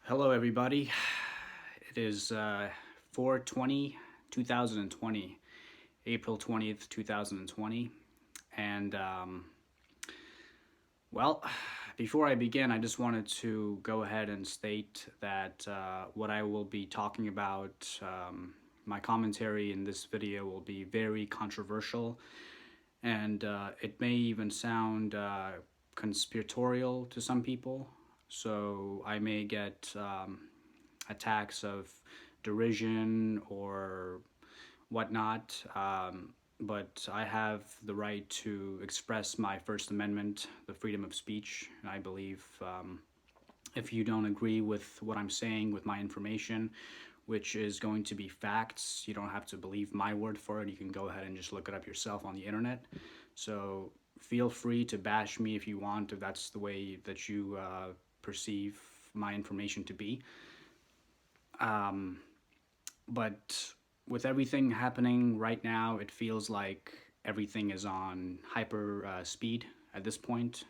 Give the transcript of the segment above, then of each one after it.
Hello, everybody. It is 4/20, 2020, April 20th, 2020. And, well, before I begin, I just wanted to go ahead and state that what I will be talking about, my commentary in this video will be very controversial, and it may even sound conspiratorial to some people. So I may get attacks of derision or whatnot. But I have the right to express my First Amendment, the freedom of speech. And I believe if you don't agree with what I'm saying, with my information, which is going to be facts, you don't have to believe my word for it. You can go ahead and just look it up yourself on the internet. So feel free to bash me if you want, if that's the way that you perceive my information to be. But with everything happening right now, it feels like everything is on hyper speed at this point.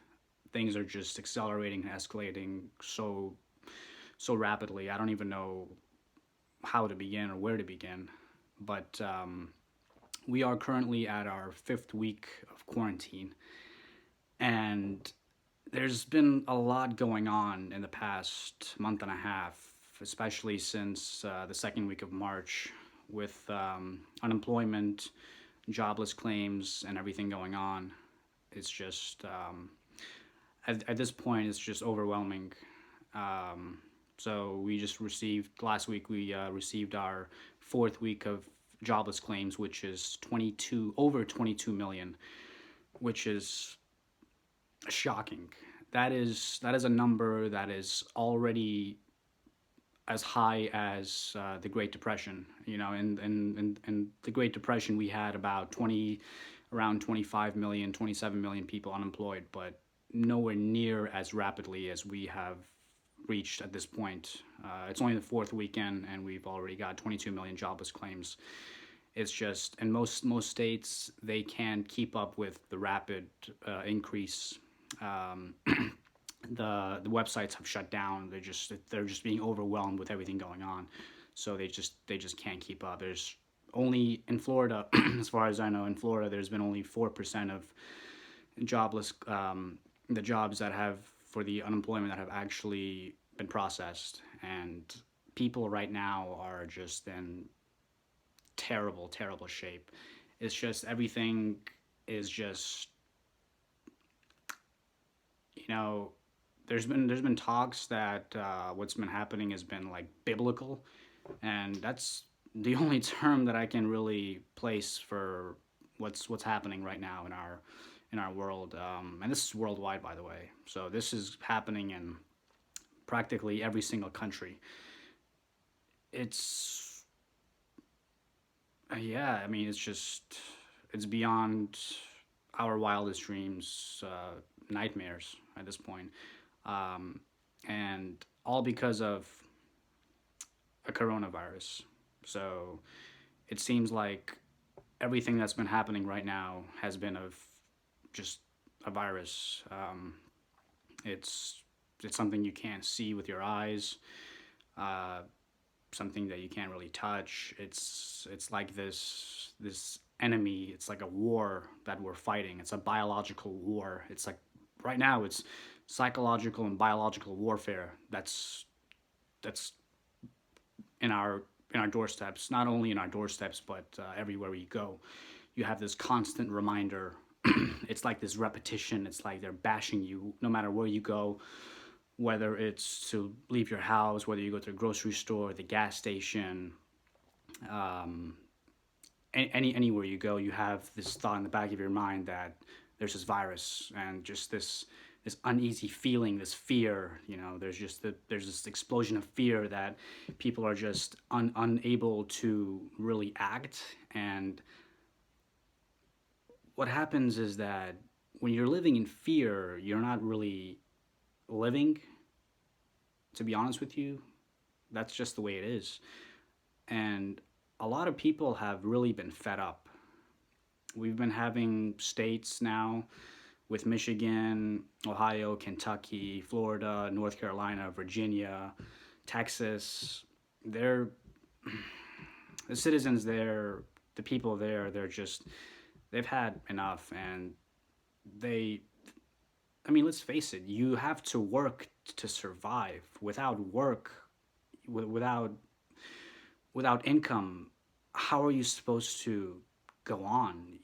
Things are just accelerating and escalating so rapidly. I don't even know how to begin or where to begin. But we are currently at our fifth week of quarantine, and there's been a lot going on in the past month and a half, especially since the second week of March, with unemployment, jobless claims, and everything going on. It's just, at this point, it's just overwhelming. So we just received, last week, we received our fourth week of jobless claims, which is over 22 million, which is shocking. That is a number that is already as high as the Great Depression. You know, in the Great Depression, we had about around 25 million, 27 million people unemployed, but nowhere near as rapidly as we have reached at this point. It's only the fourth weekend, and we've already got 22 million jobless claims. It's just, in most states, they can't keep up with the rapid increase. Um, the websites have shut down. They're just being overwhelmed with everything going on, so they just can't keep up. There's only in Florida, as far as I know, in Florida, there's been only 4% of jobless, the jobs that have for the unemployment that have actually been processed, and people right now are just in terrible shape. It's just everything is just, you know, there's been talks that what's been happening has been like biblical, and that's the only term that I can really place for what's happening right now in our world. And this is worldwide, by the way. So this is happening in practically every single country. It's yeah. I mean, it's beyond our wildest dreams, nightmares at this point, and all because of a coronavirus. So it seems like everything that's been happening right now has been of just a virus. It's it's something you can't see with your eyes, uh, something that you can't really touch. It's like this enemy. It's like a war that we're fighting. It's a biological war. It's like right now it's psychological and biological warfare. That's in our doorsteps. Not only in our doorsteps, but everywhere we go. You have this constant reminder. It's like this repetition. It's like they're bashing you no matter where you go, whether it's to leave your house, whether you go to the grocery store, the gas station, um, anywhere you go, you have this thought in the back of your mind that there's this virus, and just this uneasy feeling, this fear. You know, there's this explosion of fear that people are just unable to really act. And what happens is that when you're living in fear, you're not really living. To be honest with you, that's just the way it is. And a lot of people have really been fed up. We've been having states now with Michigan, Ohio, Kentucky, Florida, North Carolina, Virginia, Texas, they're the citizens there, the people there, they've had enough, and they I mean, let's face it, you have to work to survive. Without work, without income, how are you supposed to go on?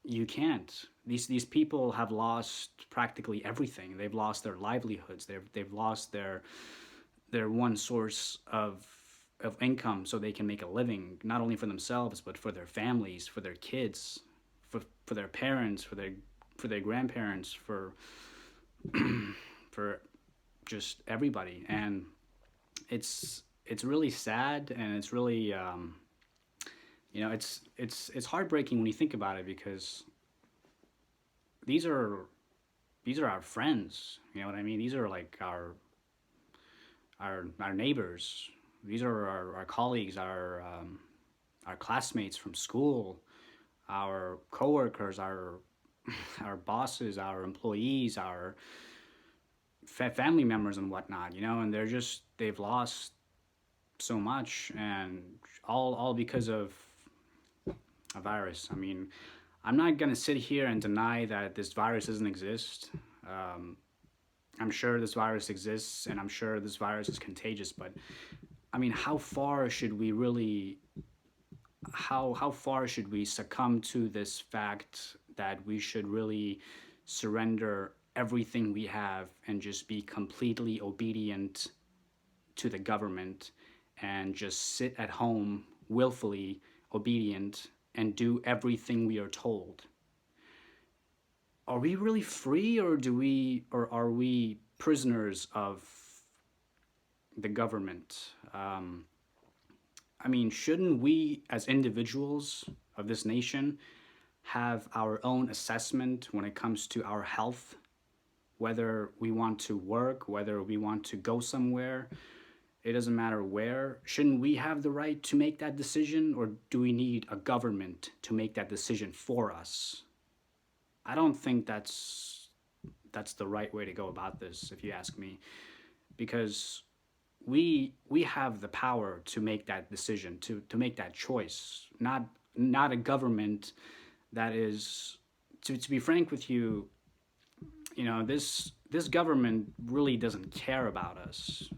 You can't. These people have lost practically everything. They've lost their livelihoods. They've lost their one source of income, so they can make a living, not only for themselves but for their families, for their kids, for their parents, for their grandparents, for just everybody. And it's really sad, and it's really it's heartbreaking when you think about it, because these are our friends. You know what I mean? These are like our neighbors. These are our colleagues, our classmates from school, our coworkers, our bosses, our employees, our family members and whatnot. And they've lost so much, and all because of a virus. I mean, I'm not gonna sit here and deny that this virus doesn't exist. I'm sure this virus exists, and I'm sure this virus is contagious. But I mean, how far should we really? How far should we succumb to this fact that we should really surrender everything we have and just be completely obedient to the government, and just sit at home willfully obedient and do everything we are told? Are we really free, or are we prisoners of the government? I mean, shouldn't we as individuals of this nation have our own assessment when it comes to our health? Whether we want to work, whether we want to go somewhere, it doesn't matter where. Shouldn't we have the right to make that decision, or do we need a government to make that decision for us? I don't think that's the right way to go about this, if you ask me, because we have the power to make that decision, to make that choice, not a government that is, to be frank with you, this government really doesn't care about us.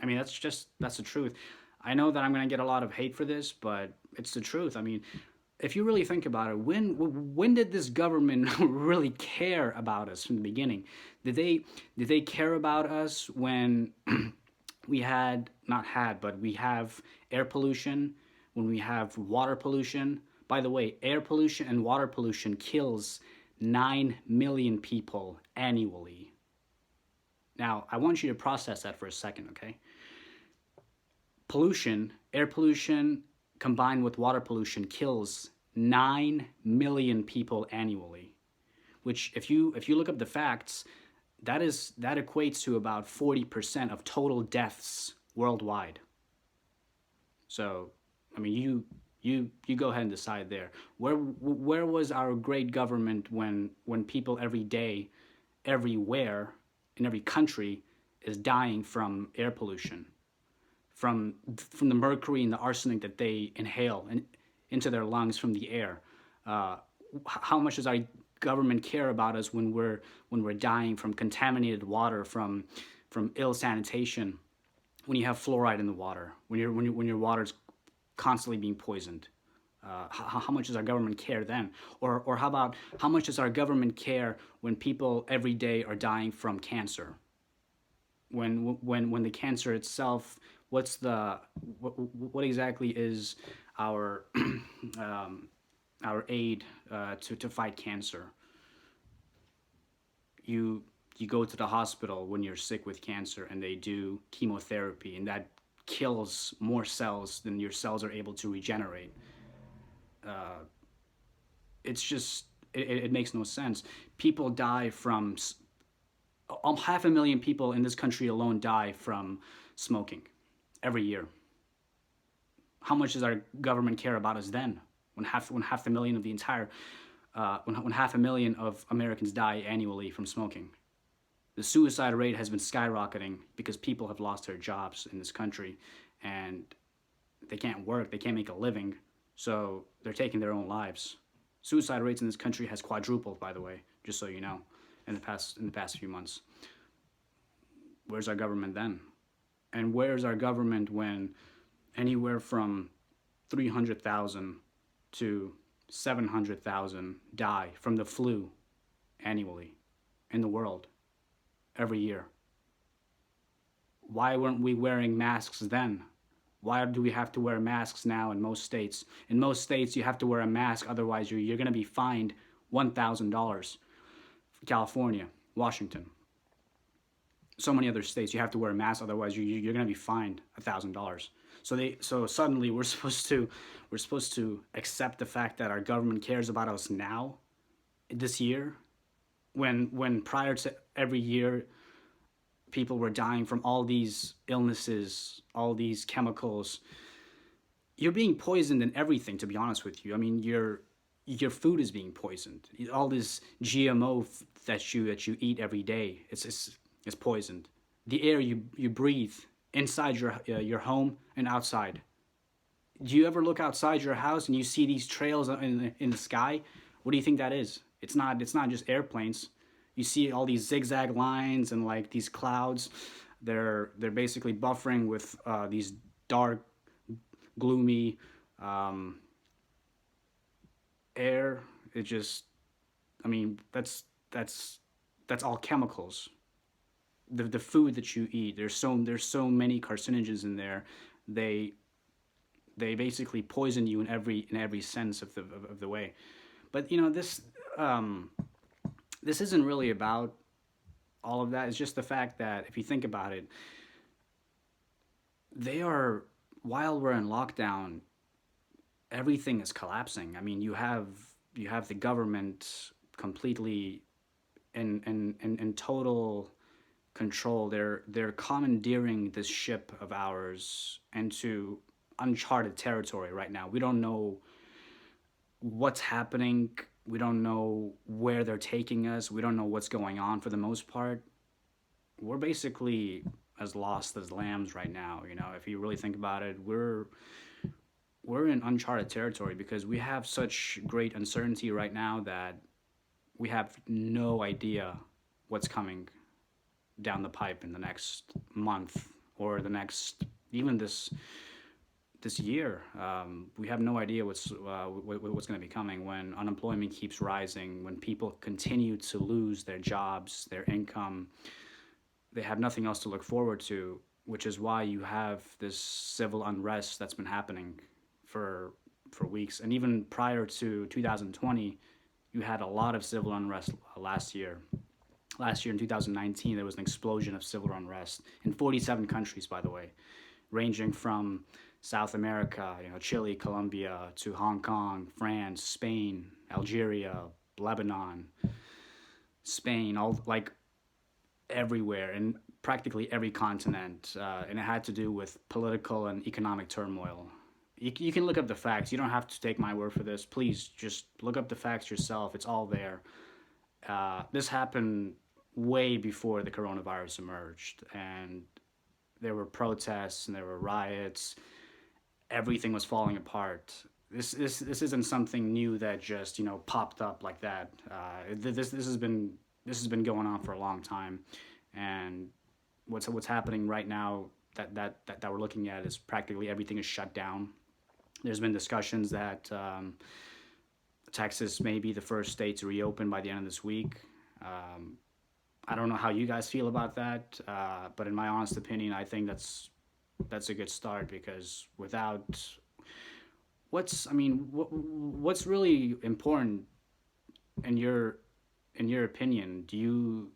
I mean, that's the truth. I know that I'm gonna get a lot of hate for this, but it's the truth. I mean, if you really think about it, when did this government really care about us from the beginning? Did they care about us when we had not had, but we have air pollution, when we have water pollution? By the way, air pollution and water pollution kills 9 million people annually. Now, I want you to process that for a second, okay? Air pollution combined with water pollution kills 9 million people annually, which if you look up the facts, that equates to about 40% of total deaths worldwide. So, I mean, you go ahead and decide there. Where was our great government when people every day, everywhere, in every country is dying from air pollution, from the mercury and the arsenic that they inhale into their lungs from the air? How much does our government care about us when we're dying from contaminated water, from ill sanitation, when you have fluoride in the water, when your water's constantly being poisoned? How much does our government care then? Or how much does our government care when people every day are dying from cancer? When the cancer itself, what exactly is our our aid to fight cancer? You go to the hospital when you're sick with cancer, and they do chemotherapy, and that kills more cells than your cells are able to regenerate. It's just it makes no sense. People die from 500,000 people in this country alone die from smoking every year. How much does our government care about us then, when half the million of the entire when 500,000 of Americans die annually from smoking? The suicide rate has been skyrocketing because people have lost their jobs in this country, and they can't work, they can't make a living, so they're taking their own lives. Suicide rates in this country has quadrupled, by the way, just so you know, in the past few months. Where's our government then? And where's our government when anywhere from 300,000 to 700,000 die from the flu annually in the world every year? Why weren't we wearing masks then? Why do we have to wear masks now in most states? In most states, you have to wear a mask, otherwise, you're going to be fined $1,000. California, Washington, so many other states, you have to wear a mask, otherwise, you're going to be fined $1,000. So suddenly we're supposed to accept the fact that our government cares about us now, this year, when prior to every year people were dying from all these illnesses, all these chemicals. You're being poisoned in everything, to be honest with you. I mean, your food is being poisoned. All this GMO that you eat every day, it's poisoned. The air you breathe inside your home and outside. Do you ever look outside your house and you see these trails in the sky? What do you think that is? It's not just airplanes. You see all these zigzag lines and like these clouds. They're basically buffering with these dark, gloomy air. It just, I mean, that's all chemicals. The food that you eat, there's so many carcinogens in there. They they basically poison you in every sense of the way. But this isn't really about all of that. It's just the fact that if you think about it, they are while we're in lockdown, everything is collapsing. I mean, you have the government completely in total control. They're commandeering this ship of ours into uncharted territory right now. We don't know what's happening. We don't know where they're taking us. We don't know what's going on for the most part. We're basically as lost as lambs right now. If you really think about it, we're in uncharted territory because we have such great uncertainty right now that we have no idea what's coming down the pipe in the next month or the next even this year. We have no idea what's going to be coming when unemployment keeps rising, when people continue to lose their jobs, their income. They have nothing else to look forward to, which is why you have this civil unrest that's been happening for weeks. And even prior to 2020, you had a lot of civil unrest last year. Last year in 2019, there was an explosion of civil unrest in 47 countries, by the way, ranging from South America, Chile, Colombia, to Hong Kong, France, Spain, Algeria, Lebanon, Spain, all like everywhere in practically every continent, and it had to do with political and economic turmoil. You can look up the facts. You don't have to take my word for this. Please just look up the facts yourself. It's all there. This happened way before the coronavirus emerged, and there were protests and there were riots. Everything was falling apart. This isn't something new that just popped up like that. This has been going on for a long time, and what's happening right now that we're looking at is practically everything is shut down. There's been discussions that Texas may be the first state to reopen by the end of this week. I don't know how you guys feel about that, but in my honest opinion, I think that's a good start because what's really important in your opinion? Do you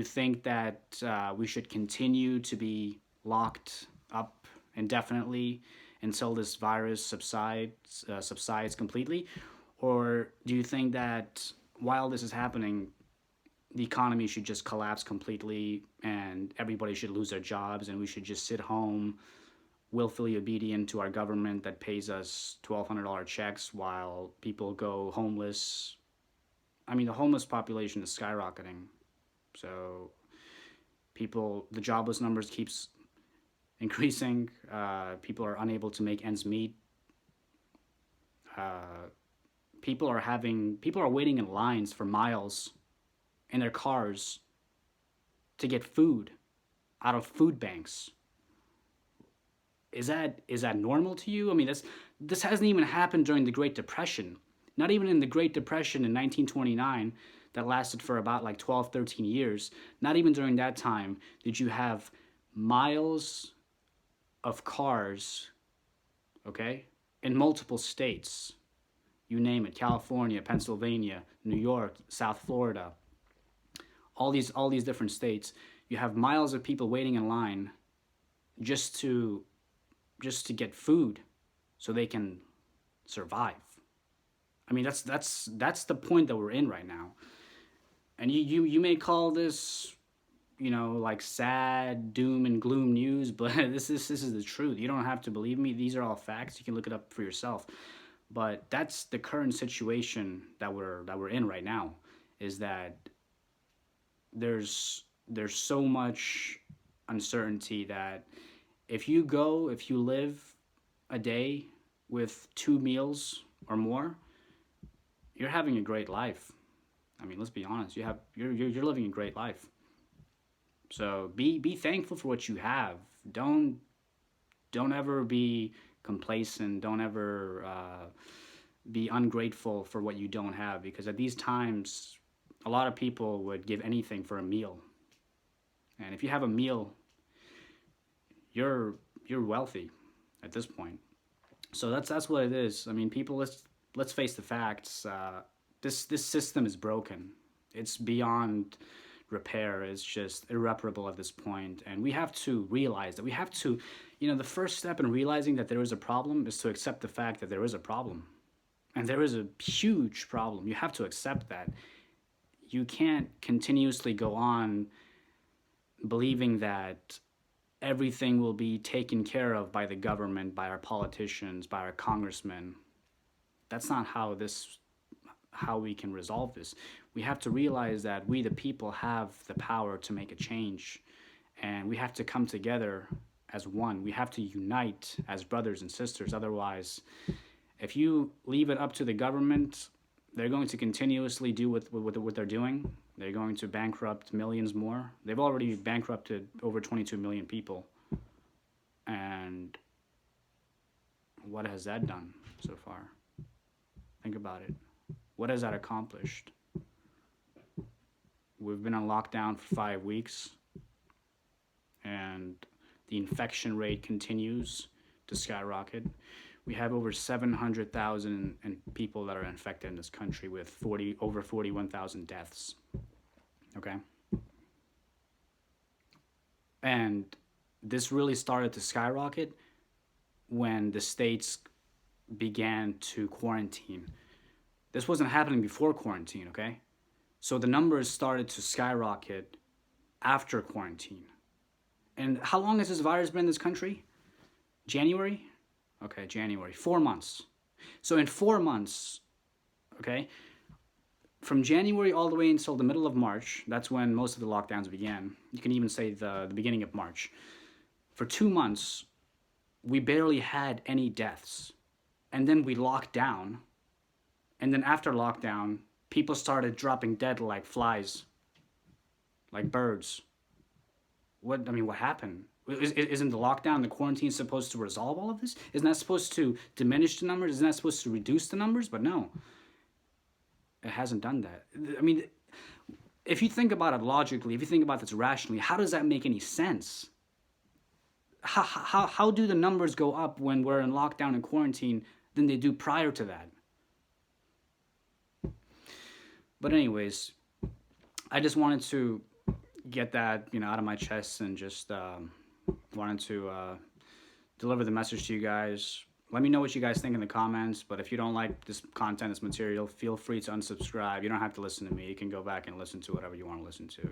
think that we should continue to be locked up indefinitely until this virus subsides completely, or do you think that while this is happening, the economy should just collapse completely and everybody should lose their jobs and we should just sit home willfully obedient to our government that pays us $1,200 checks while people go homeless? I mean, the homeless population is skyrocketing. So The jobless numbers keeps increasing. People are unable to make ends meet. Uh, people are waiting in lines for miles in their cars to get food out of food banks. Is that normal to you? I mean, this hasn't even happened during the Great Depression. Not even in the Great Depression in 1929 that lasted for about like 12, 13 years. Not even during that time did you have miles of cars, okay, in multiple states. You name it, California, Pennsylvania, New York, South Florida, all these different states. You have miles of people waiting in line just to just to get food so they can survive. I mean, that's the point that we're in right now. And you may call this, like sad doom and gloom news, but this is the truth. You don't have to believe me. These are all facts. You can look it up for yourself. But that's the current situation that we're in right now. Is that there's so much uncertainty that if you live a day with two meals or more, you're having a great life. I mean, let's be honest. You're living a great life. So be thankful for what you have. Don't ever be complacent. Don't ever be ungrateful for what you don't have, because at these times, a lot of people would give anything for a meal. And if you have a meal, you're wealthy at this point. So that's what it is. I mean, people, let's face the facts. This system is broken. It's beyond repair. It's just irreparable at this point, and we have to realize that we have to. The first step in realizing that there is a problem is to accept the fact that there is a problem, and there is a huge problem. You have to accept that. You can't continuously go on believing that everything will be taken care of by the government, by our politicians, by our congressmen. That's not how we can resolve this. We have to realize that we, the people, have the power to make a change, and we have to come together as one. We have to unite as brothers and sisters. Otherwise, if you leave it up to the government, they're going to continuously do what they're doing. They're going to bankrupt millions more. They've already bankrupted over 22 million people. And what has that done so far? Think about it. What has that accomplished? We've been on lockdown for 5 weeks, and the infection rate continues to skyrocket. We have over 700,000 people that are infected in this country, with over 41,000 deaths. Okay? And this really started to skyrocket when the states began to quarantine. This wasn't happening before quarantine, okay? So the numbers started to skyrocket after quarantine. And how long has this virus been in this country? January? Okay, January. 4 months. So in 4 months, okay, from January all the way until the middle of March, that's when most of the lockdowns began. You can even say the beginning of March. For 2 months, we barely had any deaths. And then we locked down. And then after lockdown, people started dropping dead like flies, like birds. What happened? Isn't the lockdown, the quarantine supposed to resolve all of this? Isn't that supposed to diminish the numbers? Isn't that supposed to reduce the numbers? But no, it hasn't done that. I mean, if you think about it logically, if you think about this rationally, how does that make any sense? How do the numbers go up when we're in lockdown and quarantine than they do prior to that? But anyways, I just wanted to get that out of my chest, and just wanted to deliver the message to you guys. Let me know what you guys think in the comments. But if you don't like this content, this material, feel free to unsubscribe. You don't have to listen to me. You can go back and listen to whatever you want to listen to.